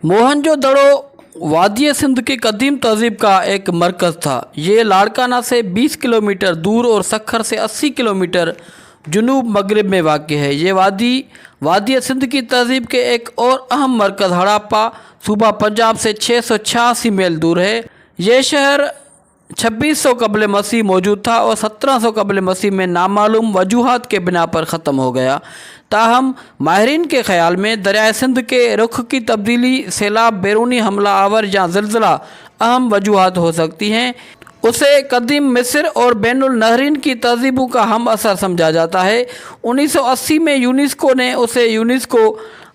मोहनजो दड़ो वादी सिंध की कदीम तहजीब का एक मरकज़ था। ये लाड़काना से 20 किलोमीटर दूर और सखर से 80 किलोमीटर जुनूब मगरिब में वाक़ है। ये वादी सिंध की तहजीब के एक और अहम मरकज़ हड़प्पा सूबा पंजाब से 686 मील दूर है। ये शहर 2600 कबल मसीह मौजूद था और 1700 कबल मसीह में नामालूम वजूहात के बिना पर ख़त्म हो गया। ताहम माहिरीन के ख़्याल में दरियाए सिंध के रुख की तब्दीली, सैलाब, बैरूनी हमला आवर या ज़िलज़िला अहम वजूहात हो सकती हैं। उसे कदीम मिस्र और बैनुल नहरीन की तहजीबों का हम असर समझा जाता है। 1980 में यूनेस्को ने उसे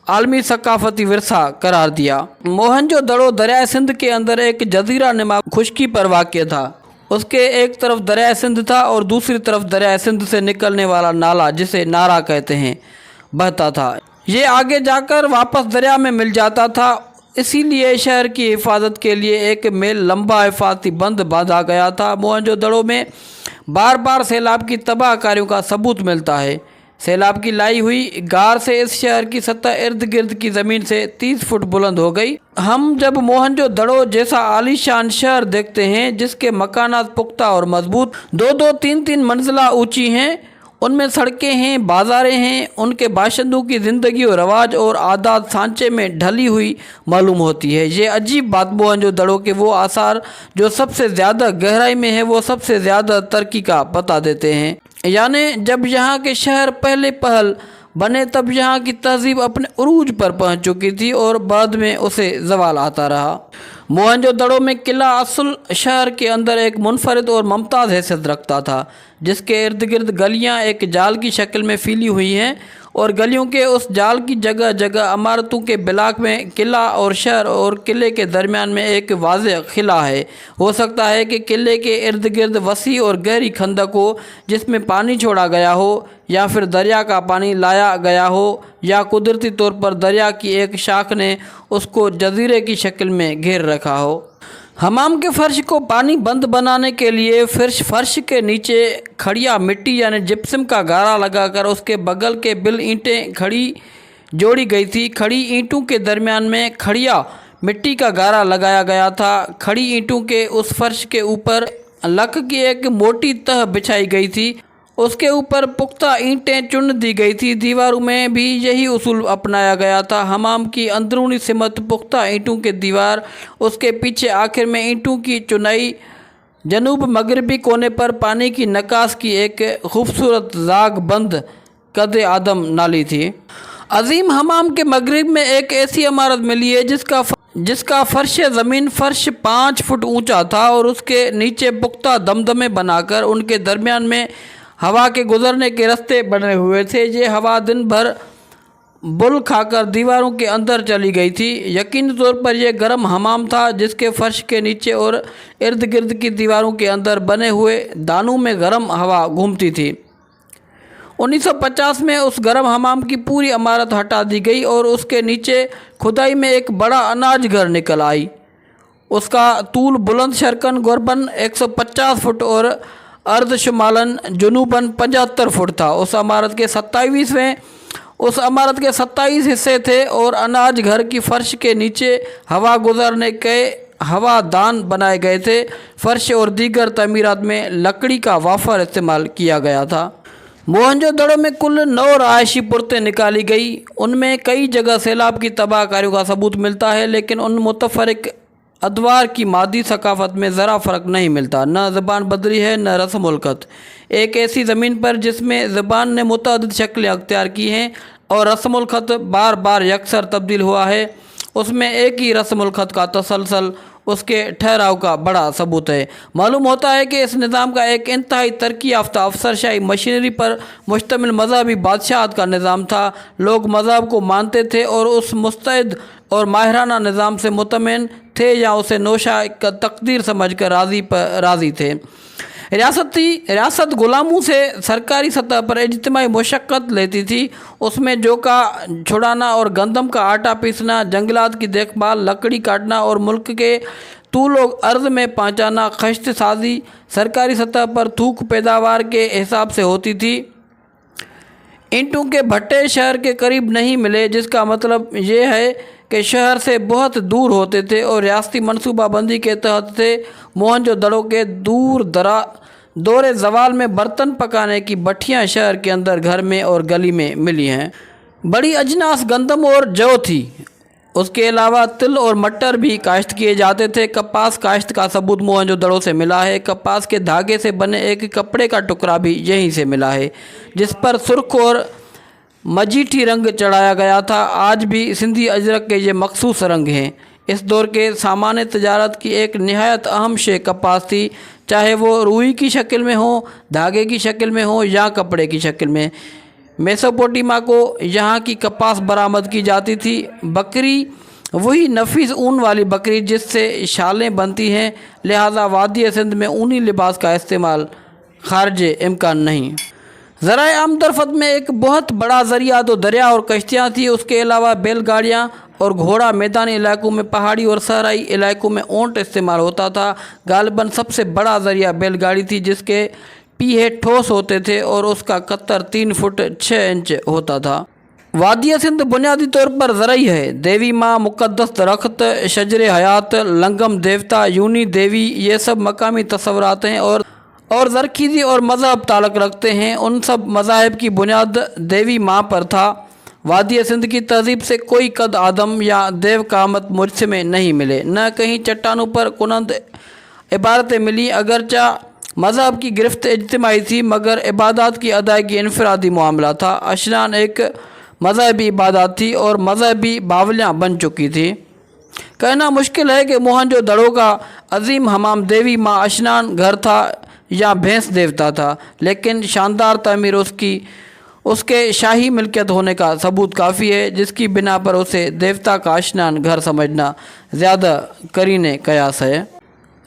आलमी सकाफती विरसा करार दिया। मोहनजो दड़ो दरियाए सिंध के अंदर एक जजीरा नुमा खुशकी पर वाक़ था। उसके एक तरफ दरियाए सिंध था और दूसरी तरफ दरियाए सिंध से निकलने वाला नाला, जिसे नारा कहते हैं, बहता था। ये आगे जाकर वापस दरिया में मिल जाता था। इसीलिए शहर की हिफाजत के लिए 1 मील लंबा हिफाजती बंद बांधा गया था। मोहनजो दड़ो में बार बार सैलाब की तबाहकारियों का सबूत मिलता है। सैलाब की लाई हुई गार से इस शहर की सतह इर्द गिर्द की ज़मीन से 30 फुट बुलंद हो गई। हम जब मोहनजो दड़ो जैसा आलीशान शहर देखते हैं जिसके मकानात पुख्ता और मजबूत 2-2, 3-3 मंजिला ऊंची हैं, उनमें सड़कें हैं, बाज़ारें हैं, उनके बाशिंदों की ज़िंदगी और रवाज और आदात सांचे में ढली हुई मालूम होती है। ये अजीब बात मोहनजो दड़ो के वो आसार जो सबसे ज़्यादा गहराई में है वो सबसे ज़्यादा तरक्की का पता देते हैं। यानी जब यहाँ के शहर पहले पहल बने तब यहाँ की तहजीब अपने उरूज पर पहुँच चुकी थी और बाद में उसे ज़वाल आता रहा। मोहनजो दड़ो में किला असल शहर के अंदर एक मुनफरिद और मुमताज़ हैसियत रखता था, जिसके इर्द गिर्द गलियाँ एक जाल की शक्ल में फैली हुई हैं और गलियों के उस जाल की जगह जगह इमारतों के ब्लॉक में किला और शहर और किले के दरमियान में एक वाज़ेह खिला है। हो सकता है कि किले के इर्द गिर्द वसी और गहरी खंदक हो जिसमें पानी छोड़ा गया हो, या फिर दरिया का पानी लाया गया हो, या कुदरती तौर पर दरिया की एक शाख ने उसको जजीरे की शक्ल में घेर रखा हो। हमाम के फर्श को पानी बंद बनाने के लिए फर्श के नीचे खड़िया मिट्टी यानी जिप्सम का गारा लगाकर उसके बगल के बिल ईंटें जोड़ी गई थी। खड़ी ईंटों के दरमियान में खड़िया मिट्टी का गारा लगाया गया था। खड़ी ईंटों के उस फर्श के ऊपर लक की एक मोटी तह बिछाई गई थी, उसके ऊपर पुख्ता ईंटें चुन दी गई थी। दीवारों में भी यही उसूल अपनाया गया था। हमाम की अंदरूनी सिमत पुख्ता ईंटों के दीवार, उसके पीछे आखिर में ईंटों की चुनाई, जनूब मगरबी कोने पर पानी की नकास की एक खूबसूरत जाग बंद कद आदम नाली थी। अजीम हमाम के मगरिब में एक ऐसी इमारत मिली है जिसका फर्श ज़मीन 5 फुट ऊंचा था और उसके नीचे पुख्ता दमदमे बनाकर उनके दरमियान में हवा के गुजरने के रास्ते बने हुए थे। ये हवा दिन भर बुल खाकर दीवारों के अंदर चली गई थी। यकीनी तौर पर यह गर्म हमाम था जिसके फर्श के नीचे और इर्द गिर्द की दीवारों के अंदर बने हुए दानों में गर्म हवा घूमती थी। 1950 में उस गर्म हमाम की पूरी इमारत हटा दी गई और उसके नीचे खुदाई में एक बड़ा अनाज घर निकल आई। उसका तूल बुलंद शरकन गुरबन 150 फुट और अर्ध शुमालन जुनूबन 75 फुट था। उस इमारत के 27 हिस्से थे और अनाज घर की फर्श के नीचे हवा गुजरने के हवादान बनाए गए थे। फर्श और दीगर तमीरात में लकड़ी का वाफर इस्तेमाल किया गया था। मोहनजो दड़ो में कुल 9 रहायशी पुरतें निकाली गई। उनमें कई जगह सैलाब की तबाहकारियों का सबूत मिलता है, लेकिन उन मुतफरिक अदवार की मादी सकाफत में ज़रा फ़र्क नहीं मिलता। न ज़बान बदली है न रस्म उल्कत। एक ऐसी ज़मीन पर जिसमें ज़बान ने मुतअद्दिद शक्लें अख्तियार की हैं और रस्म उल्खत बार बार यकसर तब्दील हुआ है, उसमें एक ही रस्म उल्खत का तसलसल उसके ठहराव का बड़ा सबूत है। मालूम होता है कि इस निज़ाम का एक इंतहाई तरक्की याफ्ता अफसरशाही मशीनरी पर मुश्तमिल मज़हबी बादशाहत का निज़ाम था। लोग मज़हब को मानते थे और उस मुस्तैद और माहिराना निज़ाम से मुतमिन थे या उसे नौशा का तकदीर समझकर राज़ी थे। रियासत गुलामों से सरकारी सतह पर इज्तिमाई मुशक्क़त लेती थी। उसमें जोका छुड़ाना और गंदम का आटा पीसना, जंगलात की देखभाल, लकड़ी काटना और मुल्क के तूल अर्ज़ में पहुँचाना, खश्त साजी सरकारी सतह पर थूक पैदावार के हिसाब से होती थी। ईंटों के भट्टे शहर के करीब नहीं मिले, जिसका मतलब ये है کہ شہر سے بہت دور ہوتے تھے اور ریاستی منصوبہ بندی کے تحت تھے۔ موہنجودڑو کے دور زوال میں برتن پکانے کی بھٹیاں شہر کے اندر گھر میں اور گلی میں ملی ہیں۔ بڑی اجناس گندم اور جو تھی۔ اس کے علاوہ تل اور مٹر بھی کاشت کیے جاتے تھے۔ کپاس کاشت کا ثبوت موہنجودڑو سے ملا ہے۔ کپاس کے دھاگے سے بنے ایک کپڑے کا ٹکڑا بھی یہیں سے ملا ہے جس پر سرخ اور مجیٹھی رنگ چڑھایا گیا تھا۔ آج بھی سندھی اجرک کے یہ مخصوص رنگ ہیں۔ اس دور کے سامان تجارت کی ایک نہایت اہم شے کپاس تھی، چاہے وہ روئی کی شکل میں ہو، دھاگے کی شکل میں ہو یا کپڑے کی شکل میں۔ میسوپوٹیما کو یہاں کی کپاس برآمد کی جاتی تھی۔ بکری وہی نفیس اون والی بکری جس سے شالیں بنتی ہیں، لہذا وادی سندھ میں اونی لباس کا استعمال خارج امکان نہیں۔ ذرائع آمدرفت میں ایک بہت بڑا ذریعہ تو دریا اور کشتیاں تھی۔ اس کے علاوہ بیل گاڑیاں اور گھوڑا میدانی علاقوں میں، پہاڑی اور صحرائی علاقوں میں اونٹ استعمال ہوتا تھا۔ غالباً سب سے بڑا ذریعہ بیل گاڑی تھی جس کے پیہے ٹھوس ہوتے تھے اور اس کا قطر 3 فٹ 6 انچ ہوتا تھا۔ وادی سندھ بنیادی طور پر زرعی ہے۔ دیوی ماں، مقدس درخت، شجر حیات، لنگم دیوتا، یونی دیوی، یہ سب مقامی تصورات ہیں اور زرخیزی اور مذہب تعلق رکھتے ہیں۔ ان سب مذاہب کی بنیاد دیوی ماں پر تھا۔ وادی سندھ کی تہذیب سے کوئی قد آدم یا دیو قامت مجسمے نہیں ملے، نہ کہیں چٹانوں پر کنند عبارتیں ملی۔ اگرچہ مذہب کی گرفت اجتماعی تھی مگر عبادات کی ادائیگی انفرادی معاملہ تھا۔ اشنان ایک مذہبی عبادات تھی اور مذہبی باولیاں بن چکی تھی۔ کہنا مشکل ہے کہ موہنجودڑو کا عظیم حمام دیوی ماں اشنان گھر تھا یا بھینس دیوتا تھا، لیکن شاندار تعمیر اس کے شاہی ملکیت ہونے کا ثبوت کافی ہے، جس کی بنا پر اسے دیوتا کا اشنان گھر سمجھنا زیادہ قرین قیاس ہے۔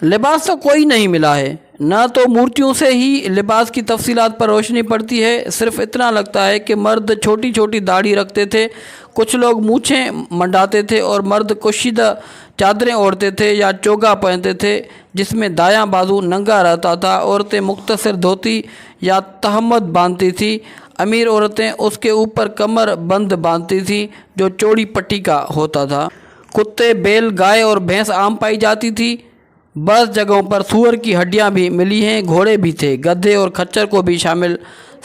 لباس تو کوئی نہیں ملا ہے، نہ تو مورتیوں سے ہی لباس کی تفصیلات پر روشنی پڑتی ہے۔ صرف اتنا لگتا ہے کہ مرد چھوٹی چھوٹی داڑھی رکھتے تھے، کچھ لوگ مونچھیں منڈاتے تھے اور مرد کشیدہ چادریں اوڑھتے تھے یا چوگا پہنتے تھے جس میں دایاں بازو ننگا رہتا تھا۔ عورتیں مختصر دھوتی یا تہمد باندھتی تھیں۔ امیر عورتیں اس کے اوپر کمر بند باندھتی تھیں جو چوڑی پٹی کا ہوتا تھا۔ کتے، بیل، گائے اور بھینس عام پائی جاتی تھی۔ بعض جگہوں پر سور کی ہڈیاں بھی ملی ہیں۔ گھوڑے بھی تھے، گدھے اور کھچر کو بھی شامل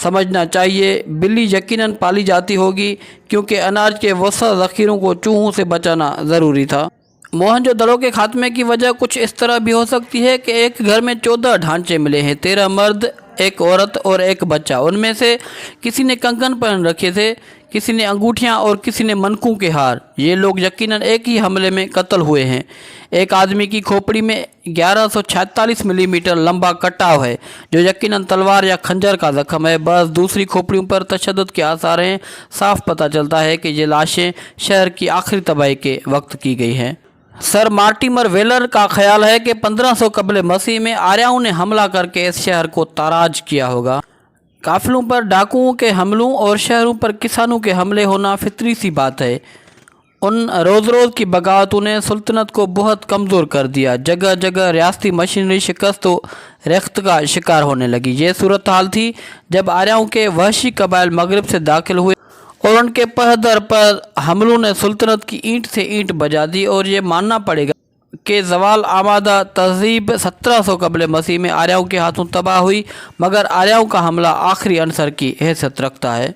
سمجھنا چاہیے۔ بلی یقیناً پالی جاتی ہوگی کیونکہ اناج کے وسیع ذخیروں کو چوہوں سے بچانا ضروری تھا۔ موہنجودڑو کے خاتمے کی وجہ کچھ اس طرح بھی ہو سکتی ہے کہ ایک گھر میں 14 ڈھانچے ملے ہیں، 13 مرد، ایک عورت اور ایک بچہ۔ ان میں سے کسی نے کنگن پہن رکھے تھے، کسی نے انگوٹھیاں اور کسی نے منقوں کے ہار۔ یہ لوگ یقیناً ایک ہی حملے میں قتل ہوئے ہیں۔ ایک آدمی کی کھوپڑی میں 1146 ملی میٹر لمبا کٹاؤ ہے جو یقیناً تلوار یا خنجر کا زخم ہے۔ بعض دوسری کھوپڑیوں پر تشدد کے آثار ہیں۔ صاف پتہ چلتا ہے کہ یہ لاشیں شہر کی آخری تباہی کے وقت کی گئی ہیں۔ سر مارٹیمر ویلر کا خیال ہے کہ 1500 قبل مسیح میں آریاؤں نے حملہ کر کے اس شہر کو تاراج کیا ہوگا۔ قافلوں پر ڈاکوؤں کے حملوں اور شہروں پر کسانوں کے حملے ہونا فطری سی بات ہے۔ ان روز کی بغاوتوں نے سلطنت کو بہت کمزور کر دیا۔ جگہ جگہ ریاستی مشینری شکست و ریخت کا شکار ہونے لگی۔ یہ صورتحال تھی جب آریاؤں کے وحشی قبائل مغرب سے داخل ہوئے اور ان کے پہدر پر حملوں نے سلطنت کی اینٹ سے اینٹ بجا دی، اور یہ ماننا پڑے گا کہ زوال آمادہ تہذیب 1700 قبل مسیح میں آریاؤں کے ہاتھوں تباہ ہوئی، مگر آریاؤں کا حملہ آخری عنصر کی حیثیت رکھتا ہے۔